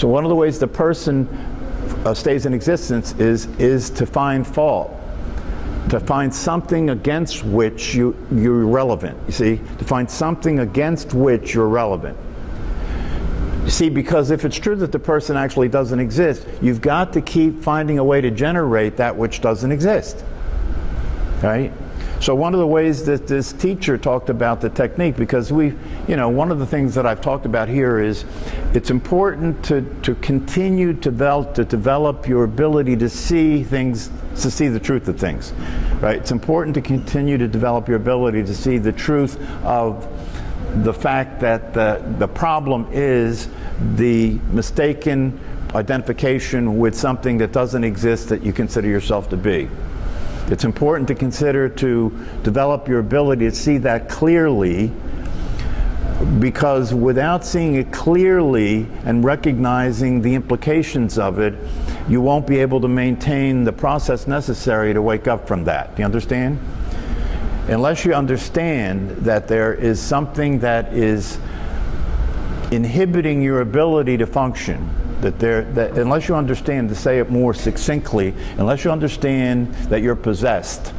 So one of the ways the person stays in existence is to find fault, to find something against which you're relevant. You see, to find something against which you're relevant. You see, because if it's true that the person actually doesn't exist, you've got to keep finding a way to generate that which doesn't exist, right? So one of the ways that this teacher talked about the technique, because one of the things that I've talked about here is it's important to continue to develop your ability to see things, to see the truth of things, right? It's important to continue to develop your ability to see the truth of the fact that the problem is the mistaken identification with something that doesn't exist that you consider yourself to be. It's important to consider to develop your ability to see that clearly, because without seeing it clearly and recognizing the implications of it, you won't be able to maintain the process necessary to wake up from that. Do you understand? Unless you understand that there is something that is inhibiting your ability to function, that unless you understand, to say it more succinctly, unless you understand that you're possessed,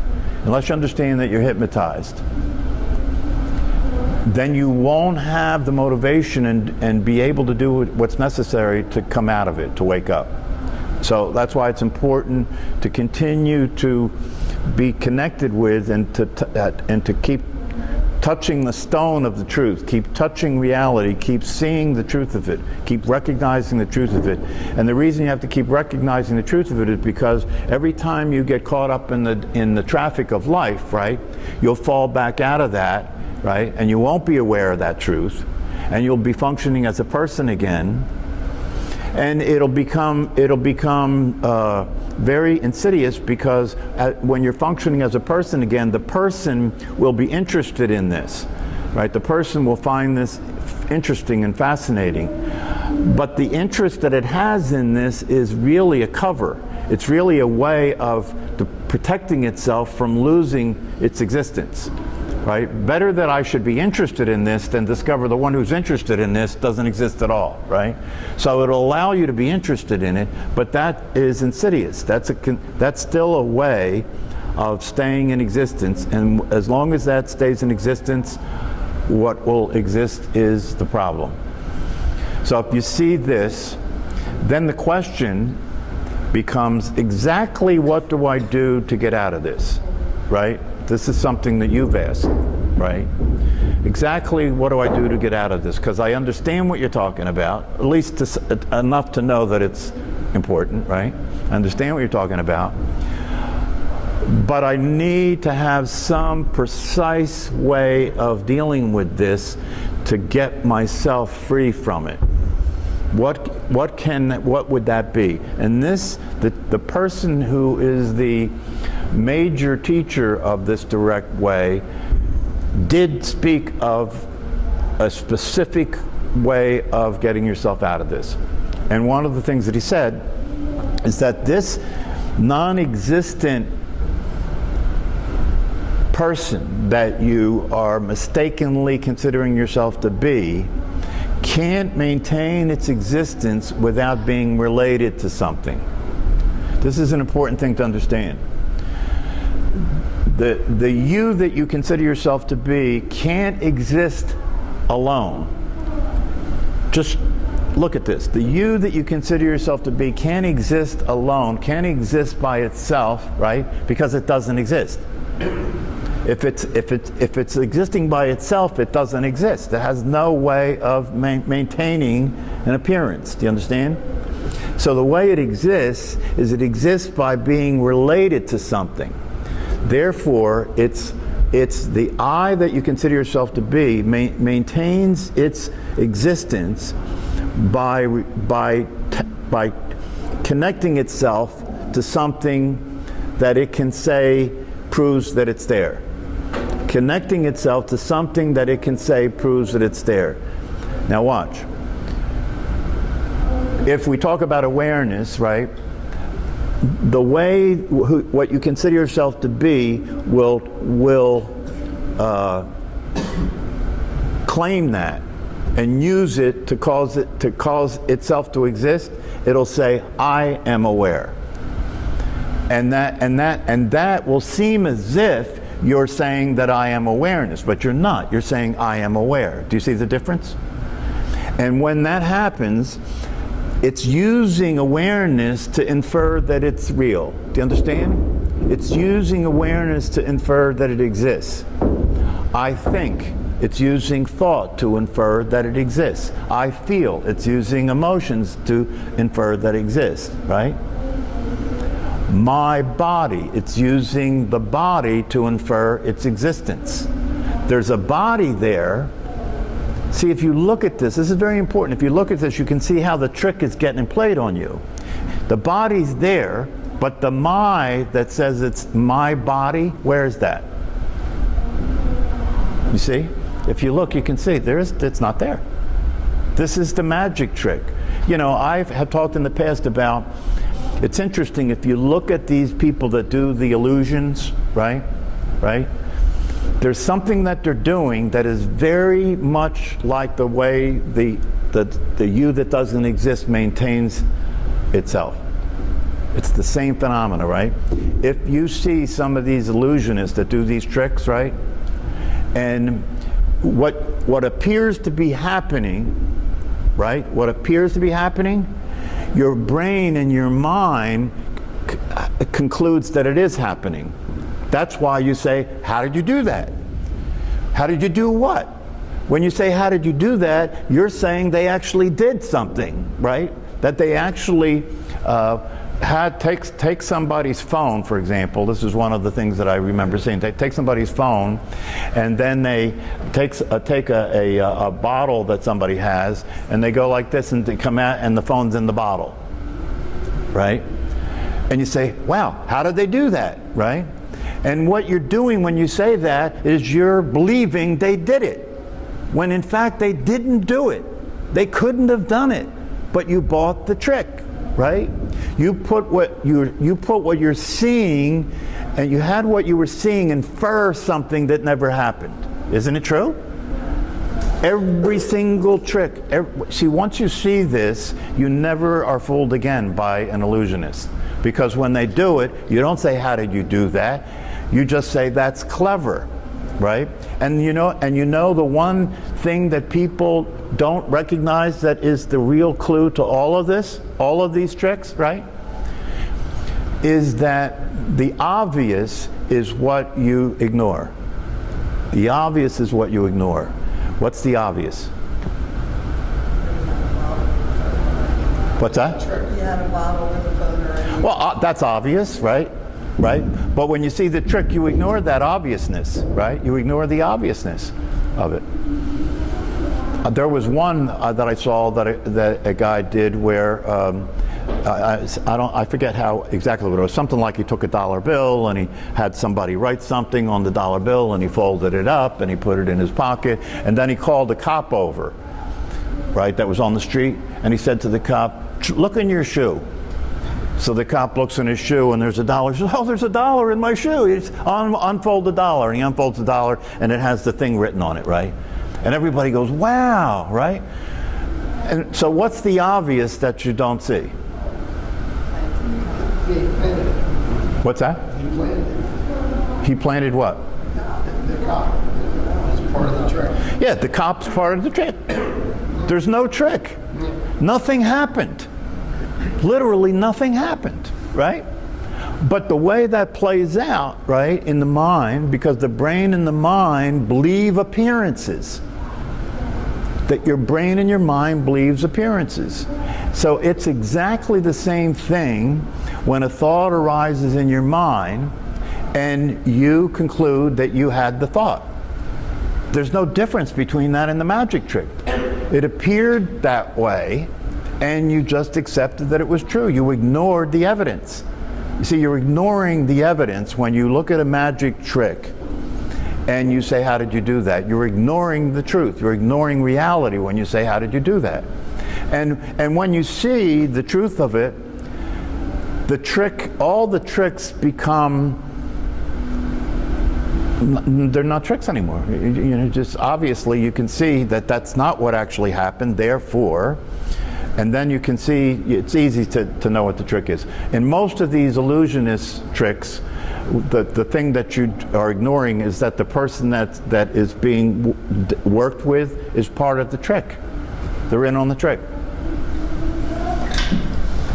unless you understand that you're hypnotized, then you won't have the motivation and be able to do what's necessary to come out of it, to wake up. So that's why it's important to continue to be connected with and to keep touching the stone of the truth, keep touching reality, keep seeing the truth of it, keep recognizing the truth of it. And the reason you have to keep recognizing the truth of it is because every time you get caught up in the traffic of life, right, you'll fall back out of that, right, and you won't be aware of that truth, and you'll be functioning as a person again, and it'll become very insidious, because when you're functioning as a person again, the person will be interested in this, right? The person will find this interesting and fascinating, but the interest that it has in this is really a cover. It's really a way of protecting itself from losing its existence, right? Better that I should be interested in this than discover the one who's interested in this doesn't exist at all, right? So it'll allow you to be interested in it, but that is insidious. That's still a way of staying in existence, and as long as that stays in existence, what will exist is the problem. So if you see this, then the question becomes, exactly what do I do to get out of this, right? This is something that you've asked, right? Exactly what do I do to get out of this? Because I understand what you're talking about, at least enough to know that it's important, right? I understand what you're talking about. But I need to have some precise way of dealing with this to get myself free from it. What would that be? And the person who is the major teacher of this direct way did speak of a specific way of getting yourself out of this. And one of the things that he said is that this non-existent person that you are mistakenly considering yourself to be can't maintain its existence without being related to something. This is an important thing to understand. The you that you consider yourself to be can't exist alone. Just look at this. The you that you consider yourself to be can't exist alone, can't exist by itself, right? Because it doesn't exist. If it's existing by itself, it doesn't exist. It has no way of maintaining an appearance. Do you understand? So the way it exists is it exists by being related to something. Therefore, it's the I that you consider yourself to be maintains its existence by connecting itself to something that it can say proves that it's there. Connecting itself to something that it can say proves that it's there. Now watch. If we talk about awareness, right, the way what you consider yourself to be will claim that and use it to cause itself to exist, it'll say, I am aware. And that will seem as if you're saying that I am awareness, but you're not. You're saying I am aware. Do you see the difference? And when that happens, it's using awareness to infer that it's real. Do you understand? It's using awareness to infer that it exists. I think. It's using thought to infer that it exists. I feel. It's using emotions to infer that it exists, right? My body. It's using the body to infer its existence. There's a body there. See, if you look at this is very important. If you look at this, you can see how the trick is getting played on you. The body's there, but the my that says it's my body, where is that? You see? If you look, you can see it's not there. This is the magic trick. You know, I have talked in the past about, it's interesting if you look at these people that do the illusions, right? There's something that they're doing that is very much like the way the you that doesn't exist maintains itself. It's the same phenomena, right? If you see some of these illusionists that do these tricks, right? And what appears to be happening, right? What appears to be happening, your brain and your mind concludes that it is happening. That's why you say, how did you do that? How did you do what? When you say, how did you do that, you're saying they actually did something, right? That they actually take somebody's phone, for example. This is one of the things that I remember seeing. They take somebody's phone, and then they take a bottle that somebody has, and they go like this, and they come out, and the phone's in the bottle, right? And you say, wow, how did they do that, right? And what you're doing when you say that is you're believing they did it, when in fact they didn't do it. They couldn't have done it, but you bought the trick, right? You put what you're seeing, and you had what you were seeing infer something that never happened. Isn't it true? Every single trick. See, once you see this, you never are fooled again by an illusionist. Because when they do it, you don't say, how did you do that? You just say, that's clever, right? And you know the one thing that people don't recognize that is the real clue to all of this, all of these tricks, right? Is that the obvious is what you ignore. The obvious is what you ignore. What's the obvious? What's that? You had a bottle with a phone or anything. Well, that's obvious, right? Right? But when you see the trick, you ignore that obviousness, right? You ignore the obviousness of it. There was one that I saw that a guy did where I forget how exactly what it was. Something like he took a dollar bill and he had somebody write something on the dollar bill and he folded it up and he put it in his pocket, and then he called a cop over, right? That was on the street, and he said to the cop, "Look in your shoe." So the cop looks in his shoe and there's a dollar. He says, "Oh, there's a dollar in my shoe." He says, "Unfold the dollar." And he unfolds the dollar and it has the thing written on it, right? And everybody goes, "Wow," right? And so what's the obvious that you don't see? What's that? He planted it. He planted what? The cop. That's part of the trick. Yeah, the cop's part of the trick. There's no trick. Nothing happened. Literally nothing happened, right? But the way that plays out, right, in the mind, because the brain and the mind believe appearances. That your brain and your mind believes appearances. So it's exactly the same thing when a thought arises in your mind and you conclude that you had the thought. There's no difference between that and the magic trick. It appeared that way and you just accepted that it was true. You ignored the evidence. You see, you're ignoring the evidence when you look at a magic trick and you say, "How did you do that?" You're ignoring the truth. You're ignoring reality when you say, "How did you do that?" And when you see the truth of it, the trick, all the tricks become they're not tricks anymore. Just obviously you can see that that's not what actually happened, therefore, and then you can see it's easy to know what the trick is. In most of these illusionist tricks, the thing that you are ignoring is that the person that is being worked with is part of the trick. They're in on the trick.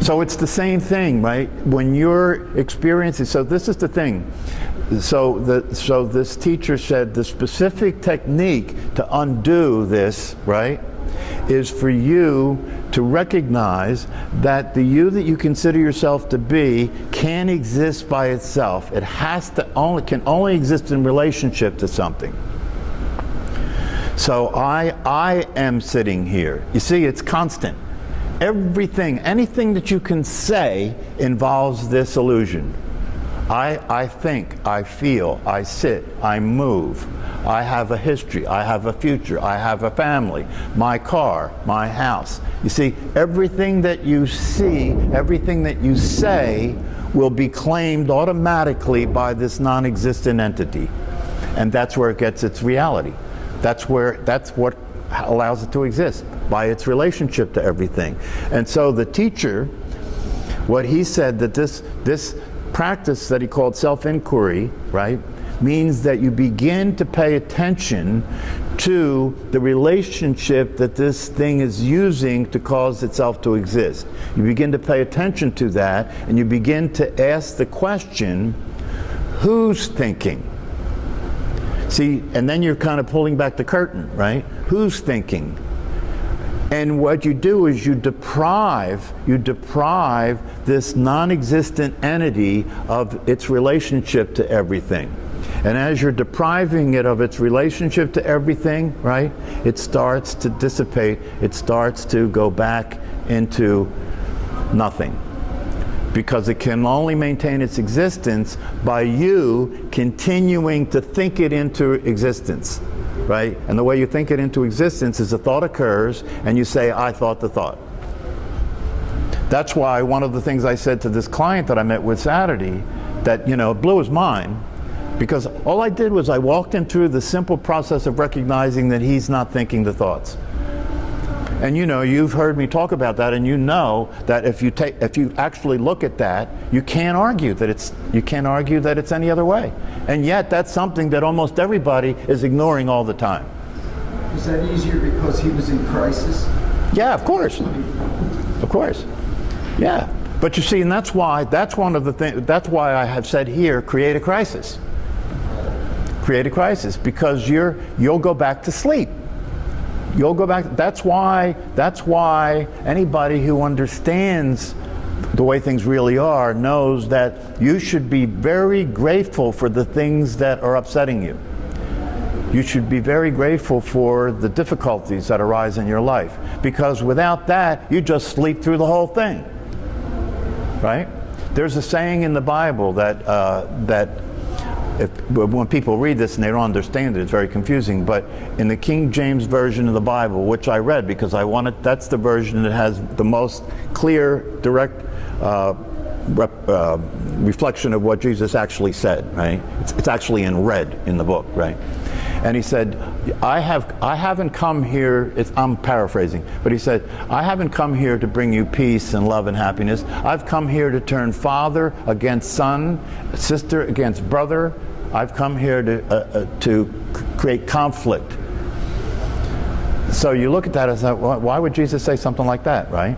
So it's the same thing, right? When you're experiencing, so this is the thing. So this teacher said the specific technique to undo this, right, is for you to recognize that the you that you consider yourself to be can't exist by itself. It can only exist in relationship to something. So I am sitting here. You see, it's constant. Everything, anything that you can say involves this illusion. I think, I feel, I sit, I move, I have a history, I have a future, I have a family, my car, my house. You see, everything that you see, everything that you say will be claimed automatically by this non-existent entity. And that's where it gets its reality. That's what allows it to exist, by its relationship to everything. And so the teacher, what he said, that this practice that he called self-inquiry, right, means that you begin to pay attention to the relationship that this thing is using to cause itself to exist. You begin to pay attention to that, and you begin to ask the question, who's thinking? See, and then you're kind of pulling back the curtain, right? Who's thinking? And what you do is you deprive this non-existent entity of its relationship to everything. And as you're depriving it of its relationship to everything, right, it starts to dissipate, it starts to go back into nothing. Because it can only maintain its existence by you continuing to think it into existence. Right? And the way you think it into existence is a thought occurs and you say, I thought the thought. That's why one of the things I said to this client that I met with Saturday that, blew his mind, because all I did was I walked him through the simple process of recognizing that he's not thinking the thoughts. And you've heard me talk about that, and you know that if you actually look at that, you can't argue that it's any other way. And yet that's something that almost everybody is ignoring all the time. Was that easier because he was in crisis? Yeah, of course. Of course. Yeah. But you see, and that's why I have said here, create a crisis. Create a crisis, because you'll go back to sleep. You'll go back. That's why anybody who understands the way things really are knows that you should be very grateful for the things that are upsetting you. You should be very grateful for the difficulties that arise in your life, because without that, you just sleep through the whole thing. Right? There's a saying in the Bible that when people read this and they don't understand it, it's very confusing. But in the King James Version of the Bible, which I read because that's the version that has the most clear, direct reflection of what Jesus actually said. Right? It's actually in red in the book. Right? And he said, I haven't come here, I'm paraphrasing, but he said, I haven't come here to bring you peace and love and happiness. I've come here to turn father against son, sister against brother. I've come here to create conflict. So you look at that and say, why would Jesus say something like that, right?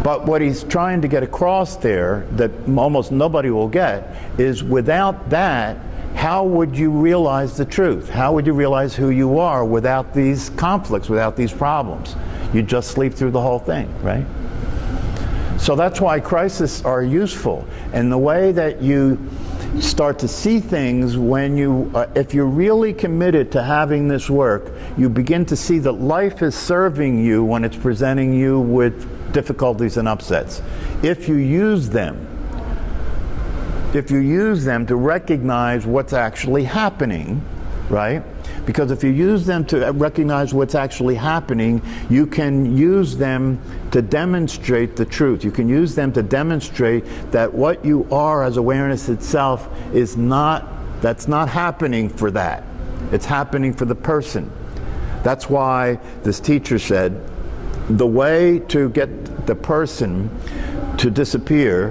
But what he's trying to get across there that almost nobody will get is, without that, how would you realize the truth? How would you realize who you are without these conflicts, without these problems? You just sleep through the whole thing, right? So that's why crises are useful. And the way that you start to see things when if you're really committed to having this work, you begin to see that life is serving you when it's presenting you with difficulties and upsets. If you use them to recognize what's actually happening, right? Because if you use them to recognize what's actually happening, you can use them to demonstrate the truth. You can use them to demonstrate that what you are as awareness itself is not That's not happening for that. It's happening for the person. That's why this teacher said, the way to get the person to disappear,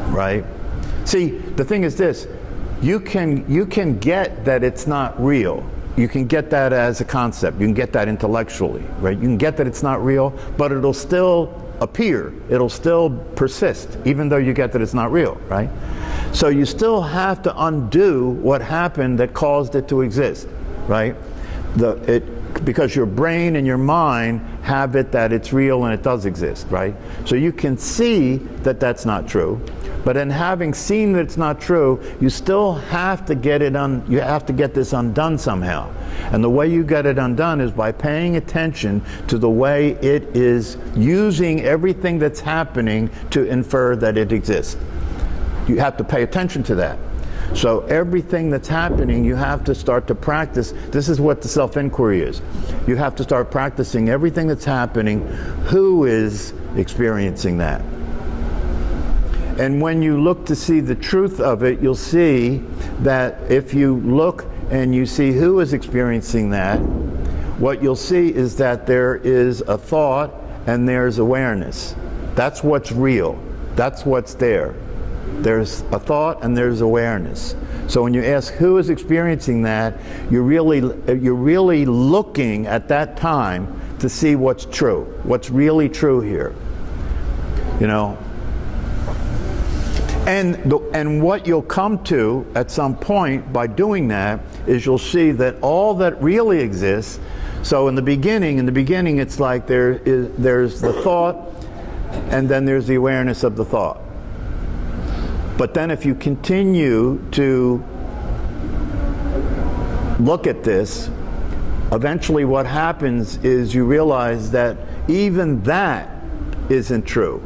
right? See, the thing is this, you can get that it's not real. You can get that as a concept. You can get that intellectually, right? You can get that it's not real, but it'll still appear. It'll still persist, even though you get that it's not real, right? So you still have to undo what happened that caused it to exist, right? Because your brain and your mind have it that it's real and it does exist, right? So you can see that that's not true, but in having seen that it's not true, you still have to get it you have to get this undone somehow. And the way you get it undone is by paying attention to the way it is using everything that's happening to infer that it exists. You have to pay attention to that. So everything that's happening, you have to start to practice. This is what the self-inquiry is. You have to start practicing everything that's happening. Who is experiencing that? And when you look to see the truth of it, you'll see that if you look and you see who is experiencing that, what you'll see is that there is a thought and there's awareness. That's what's real. That's what's there. There's a thought and there's awareness. So when you ask who is experiencing that, you're really looking at that time to see what's true, what's really true here. You know? And what you'll come to at some point by doing that is you'll see that all that really exists. So in the beginning it's like there's the thought and then there's the awareness of the thought. But then if you continue to look at this, eventually what happens is you realize that even that isn't true.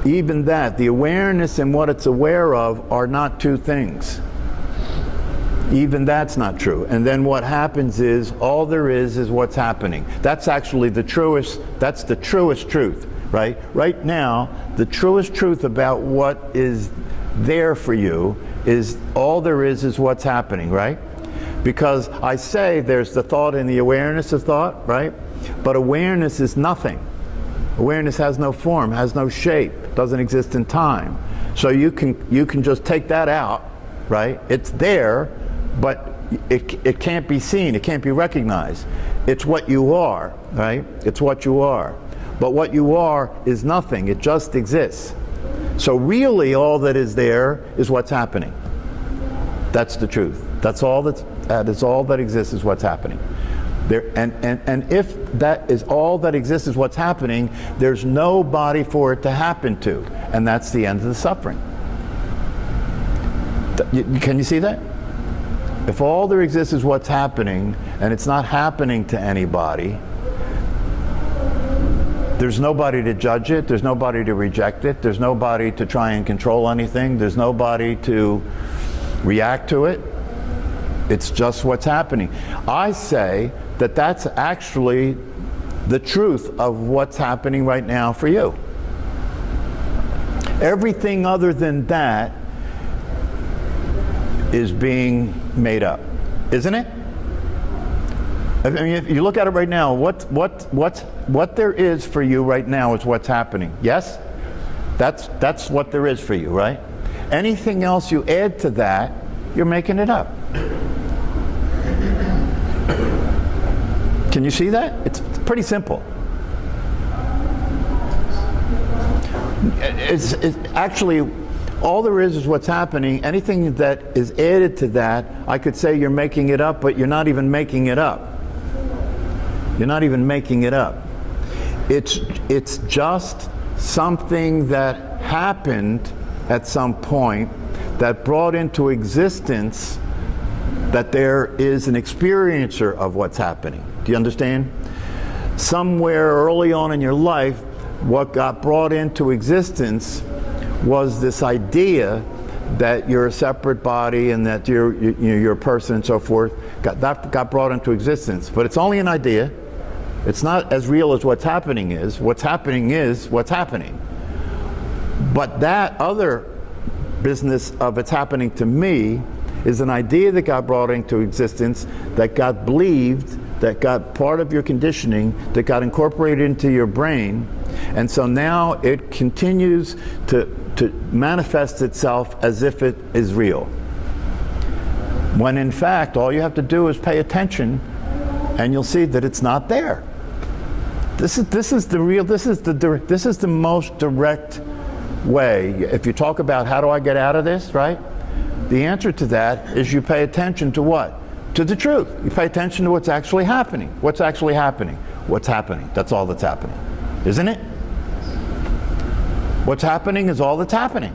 Even that, the awareness and what it's aware of are not two things. Even that's not true. And then what happens is all there is what's happening. That's actually the truest truth, right? Right now, the truest truth about what is there for you is all there is what's happening, right? Because I say there's the thought and the awareness of thought, right? But awareness is nothing. Awareness has no form, has no shape, doesn't exist in time. So you can just take that out, right? It's there, but it can't be seen, it can't be recognized. It's what you are, right? It's what you are. But what you are is nothing, it just exists. So really all that is there is what's happening. That's the truth. That is all that exists is what's happening. And if that is all that exists is what's happening, there's nobody for it to happen to. And that's the end of the suffering. Can you see that? If all there exists is what's happening, and it's not happening to anybody, there's nobody to judge it, there's nobody to reject it, there's nobody to try and control anything, there's nobody to react to it. It's just what's happening. I say that that's actually the truth of what's happening right now for you. Everything other than that is being made up, isn't it? I mean, if you look at it right now, what there is for you right now is what's happening. Yes? That's what there is for you, right? Anything else you add to that, you're making it up. Can you see that? It's pretty simple. It's actually, all there is what's happening. Anything that is added to that, I could say you're making it up, but you're not even making it up. You're not even making it up. It's just something that happened at some point that brought into existence that there is an experiencer of what's happening. Do you understand? Somewhere early on in your life, what got brought into existence was this idea that you're a separate body and that you're a person and so forth. That got brought into existence. But it's only an idea. It's not as real as what's happening is. What's happening is what's happening. But that other business of it's happening to me is an idea that got brought into existence, that got believed, that got part of your conditioning, that got incorporated into your brain, and so now it continues to manifest itself as if it is real. When in fact, all you have to do is pay attention, and you'll see that it's not there. This is the most direct way. If you talk about how do I get out of this, right? The answer to that is you pay attention to what? To the truth. You pay attention to what's actually happening. What's actually happening? What's happening? That's all that's happening. Isn't it? What's happening is all that's happening.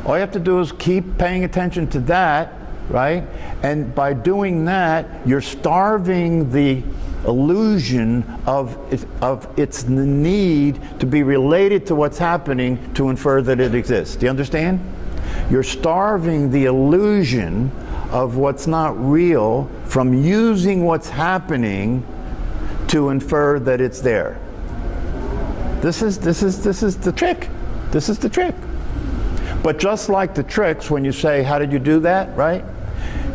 All you have to do is keep paying attention to that, right? And by doing that, you're starving the illusion of its need to be related to what's happening to infer that it exists. Do you understand? You're starving the illusion of what's not real from using what's happening to infer that it's there. This is the trick. This is the trick. But just like the tricks, when you say, how did you do that, right?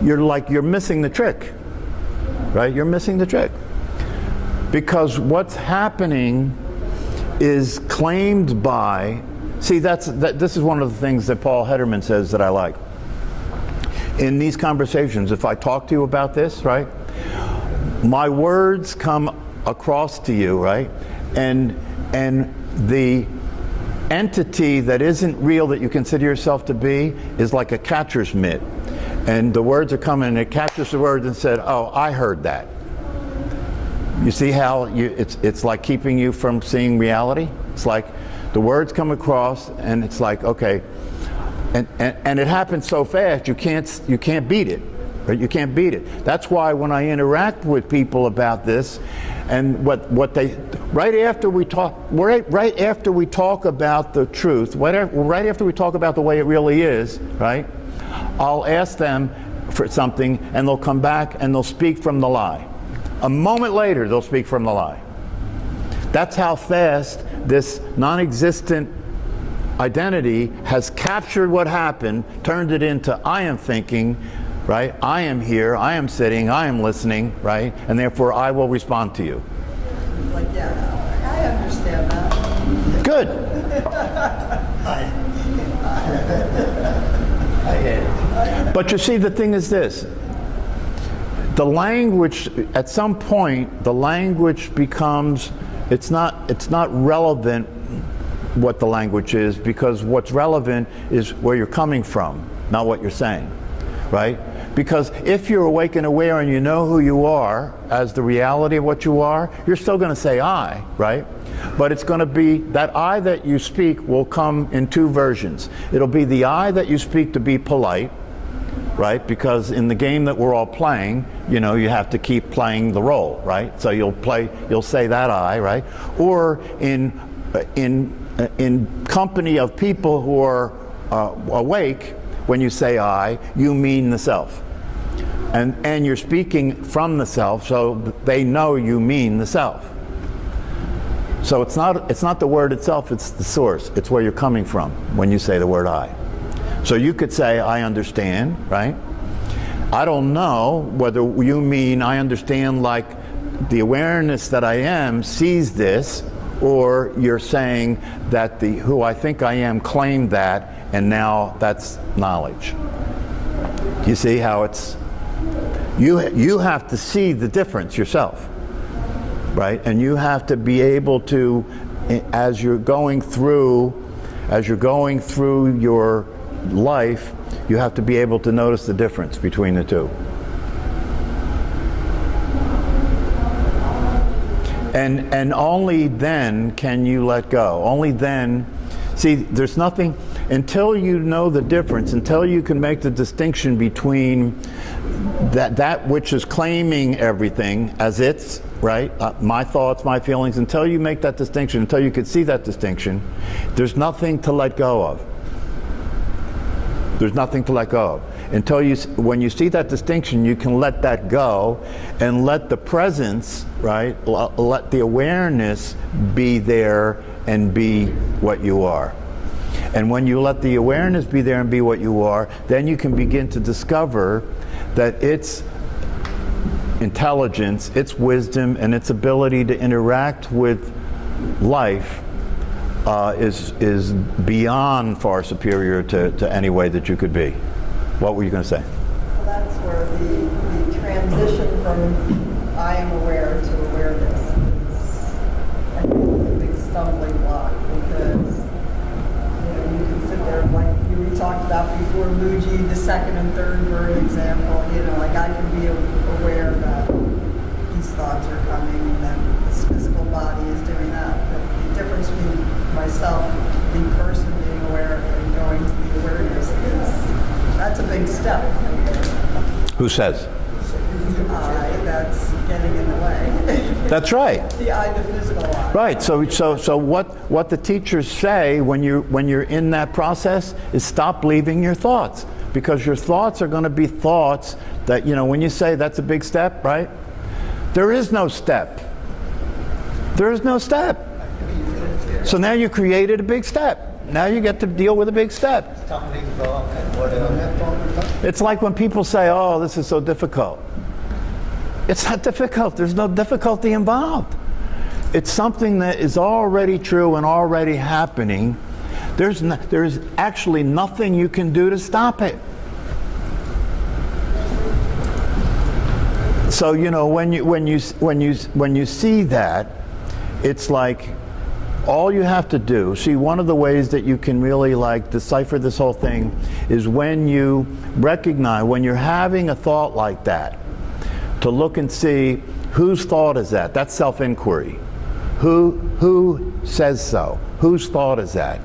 You're missing the trick, right? You're missing the trick. Because what's happening is claimed by, see, this is one of the things that Paul Hederman says that I like. In these conversations, if I talk to you about this, right, my words come across to you, right, and the entity that isn't real that you consider yourself to be is like a catcher's mitt, and the words are coming and it catches the words and said, oh, I heard that. You see how it's like keeping you from seeing reality? It's like the words come across and it's like, okay, and it happens so fast you can't beat it, right? You can't beat it. That's why when I interact with people about this, and what they right after we talk about the truth, right after we talk about the way it really is, right? I'll ask them for something and they'll come back and they'll speak from the lie. A moment later, they'll speak from the lie. That's how fast this non-existent identity has captured what happened, turned it into I am thinking, right? I am here, I am sitting, I am listening, right? And therefore I will respond to you. Like, yeah, I understand that. Good. But you see, the thing is this. The language, at some point, the language becomes, it's not relevant what the language is, because what's relevant is where you're coming from, not what you're saying, right? Because if you're awake and aware and you know who you are as the reality of what you are, you're still going to say I, right? But it's going to be, that I that you speak will come in two versions. It'll be the I that you speak to be polite, right? Because in the game that we're all playing, you know, you have to keep playing the role, right? So you'll say that I, right? Or in company of people who are awake, when you say I, you mean the self. And you're speaking from the self, so they know you mean the self. So it's not the word itself, it's the source. It's where you're coming from when you say the word I. So you could say, I understand, right? I don't know whether you mean I understand like the awareness that I am sees this, or you're saying that the who I think I am claimed that, and now that's knowledge. You see how it's, you have to see the difference yourself, right? And you have to be able to, as you're going through your life, you have to be able to notice the difference between the two. And only then can you let go. Only then, see, there's nothing, until you know the difference, until you can make the distinction between that which is claiming everything as its, right? My thoughts, my feelings, until you make that distinction, until you can see that distinction, there's nothing to let go of. There's nothing to let go of. When you see that distinction, you can let that go and let the presence, right? Let the awareness be there and be what you are. And when you let the awareness be there and be what you are, then you can begin to discover that its intelligence, its wisdom, and its ability to interact with life is beyond far superior to any way that you could be. What were you going to say? Well, that's where the transition from I am aware to awareness is, I think, a big stumbling block, because you can sit there, like we talked about before, Muji, the second and third bird example. Like I can be aware that these thoughts are coming and that this physical body is doing that. But the difference between myself, the person being aware and going to the awareness that's a big step. Who says? The I that's getting in the way. That's right. The I, the physical I. Right. So what the teachers say when you're in that process is stop believing your thoughts, because your thoughts are going to be thoughts that, when you say that's a big step, right? There is no step. There is no step. So now you created a big step. Now you get to deal with a big step. It's like when people say, oh, this is so difficult. It's not difficult. There's no difficulty involved. It's something that is already true and already happening. There's actually nothing you can do to stop it. So when you see that, it's like all you have to do. See, one of the ways that you can really decipher this whole thing is when you recognize, when you're having a thought like that, to look and see whose thought is that. That's self-inquiry. Who says so? Whose thought is that?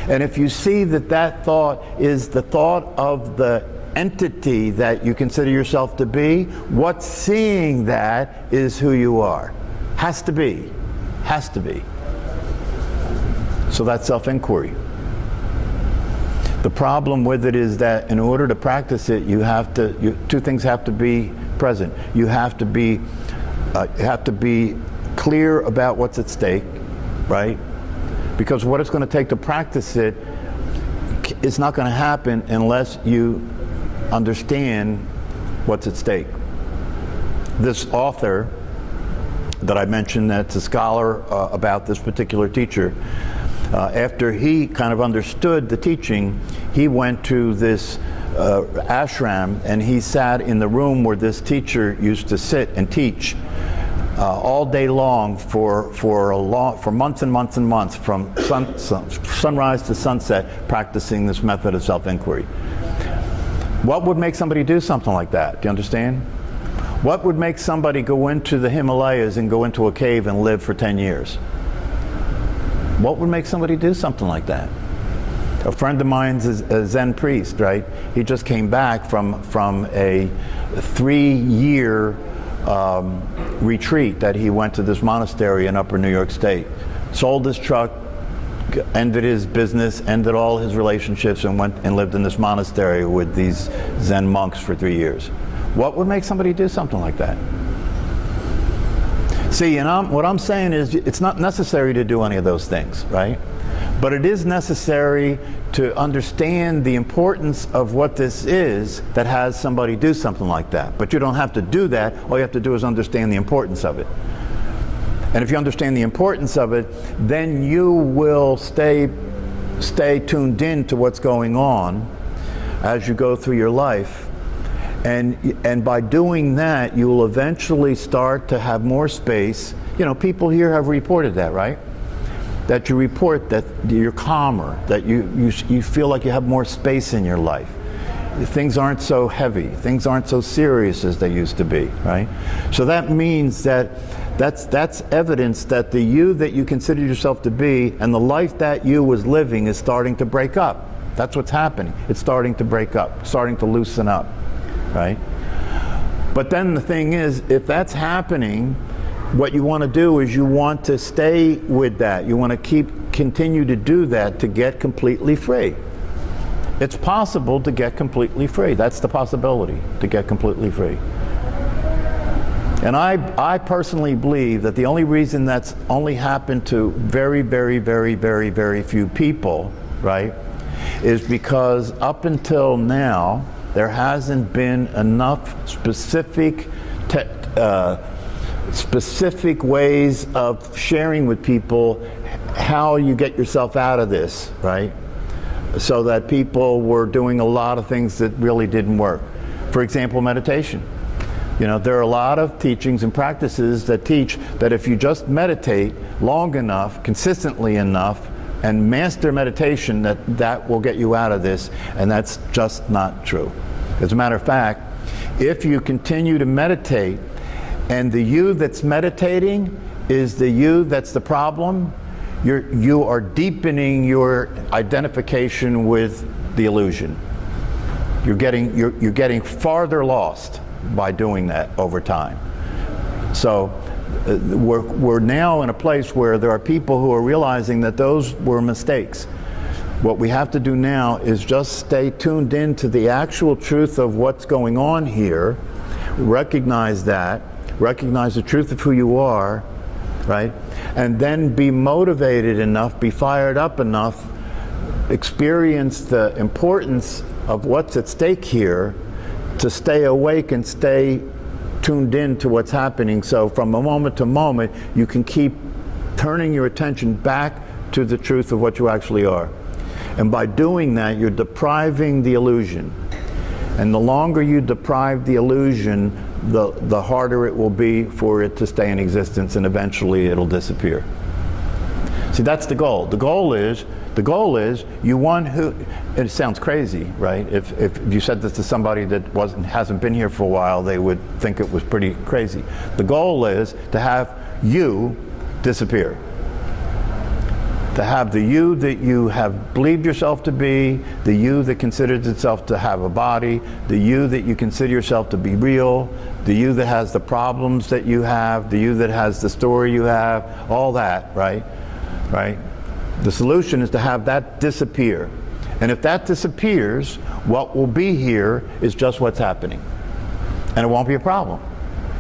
And if you see that thought is the thought of the entity that you consider yourself to be, what's seeing that is who you are. Has to be. Has to be. So that's self-inquiry. The problem with it is that in order to practice it, two things have to be present. You have to be clear about what's at stake, right? Because what it's going to take to practice it is not going to happen unless you understand what's at stake. This author that I mentioned, that's a scholar about this particular teacher, after he kind of understood the teaching, he went to this ashram, and he sat in the room where this teacher used to sit and teach all day long for months and months and months, from sunrise to sunset, practicing this method of self-inquiry. What would make somebody do something like that? Do you understand? What would make somebody go into the Himalayas and go into a cave and live for 10 years? What would make somebody do something like that? A friend of mine's a Zen priest, right? He just came back from a 3-year retreat that he went to this monastery in Upper New York State. Sold his truck, ended his business, ended all his relationships, and went and lived in this monastery with these Zen monks for 3 years. What would make somebody do something like that? See, and what I'm saying is it's not necessary to do any of those things, right? But it is necessary to understand the importance of what this is that has somebody do something like that. But you don't have to do that. All you have to do is understand the importance of it. And if you understand the importance of it, then you will stay tuned in to what's going on as you go through your life. And by doing that, you will eventually start to have more space. People here have reported that, right? That you report that you're calmer, that you feel like you have more space in your life. Things aren't so heavy. Things aren't so serious as they used to be, right? So that means that's evidence that the you that you consider yourself to be and the life that you was living is starting to break up. That's what's happening. It's starting to break up, starting to loosen up, right? But then the thing is, if that's happening, what you want to do is you want to stay with that. You want to continue to do that to get completely free. It's possible to get completely free. That's the possibility, to get completely free. And I personally believe that the only reason that's only happened to very, very, very, very, very few people, right, is because up until now, there hasn't been enough specific ways of sharing with people how you get yourself out of this, right? So that people were doing a lot of things that really didn't work. For example, meditation. You know, there are a lot of teachings and practices that teach that if you just meditate long enough, consistently enough, and master meditation, that will get you out of this, and that's just not true. As a matter of fact, if you continue to meditate, and the you that's meditating is the you that's the problem, you are deepening your identification with the illusion. You're getting farther lost by doing that over time. So we're now in a place where there are people who are realizing that those were mistakes. What we have to do now is just stay tuned in to the actual truth of what's going on here, recognize that, recognize the truth of who you are, right? And then be motivated enough, be fired up enough, experience the importance of what's at stake here to stay awake and stay tuned in to what's happening. So from a moment to moment, you can keep turning your attention back to the truth of what you actually are. And by doing that, you're depriving the illusion. And the longer you deprive the illusion, the harder it will be for it to stay in existence, and eventually it'll disappear. See, that's the goal. The goal is you want who, it sounds crazy, right? If you said this to somebody that hasn't been here for a while, they would think it was pretty crazy. The goal is to have you disappear. To have the you that you have believed yourself to be, the you that considers itself to have a body, the you that you consider yourself to be real, the you that has the problems that you have, the you that has the story you have, all that, right? Right? The solution is to have that disappear. And if that disappears, what will be here is just what's happening. And it won't be a problem.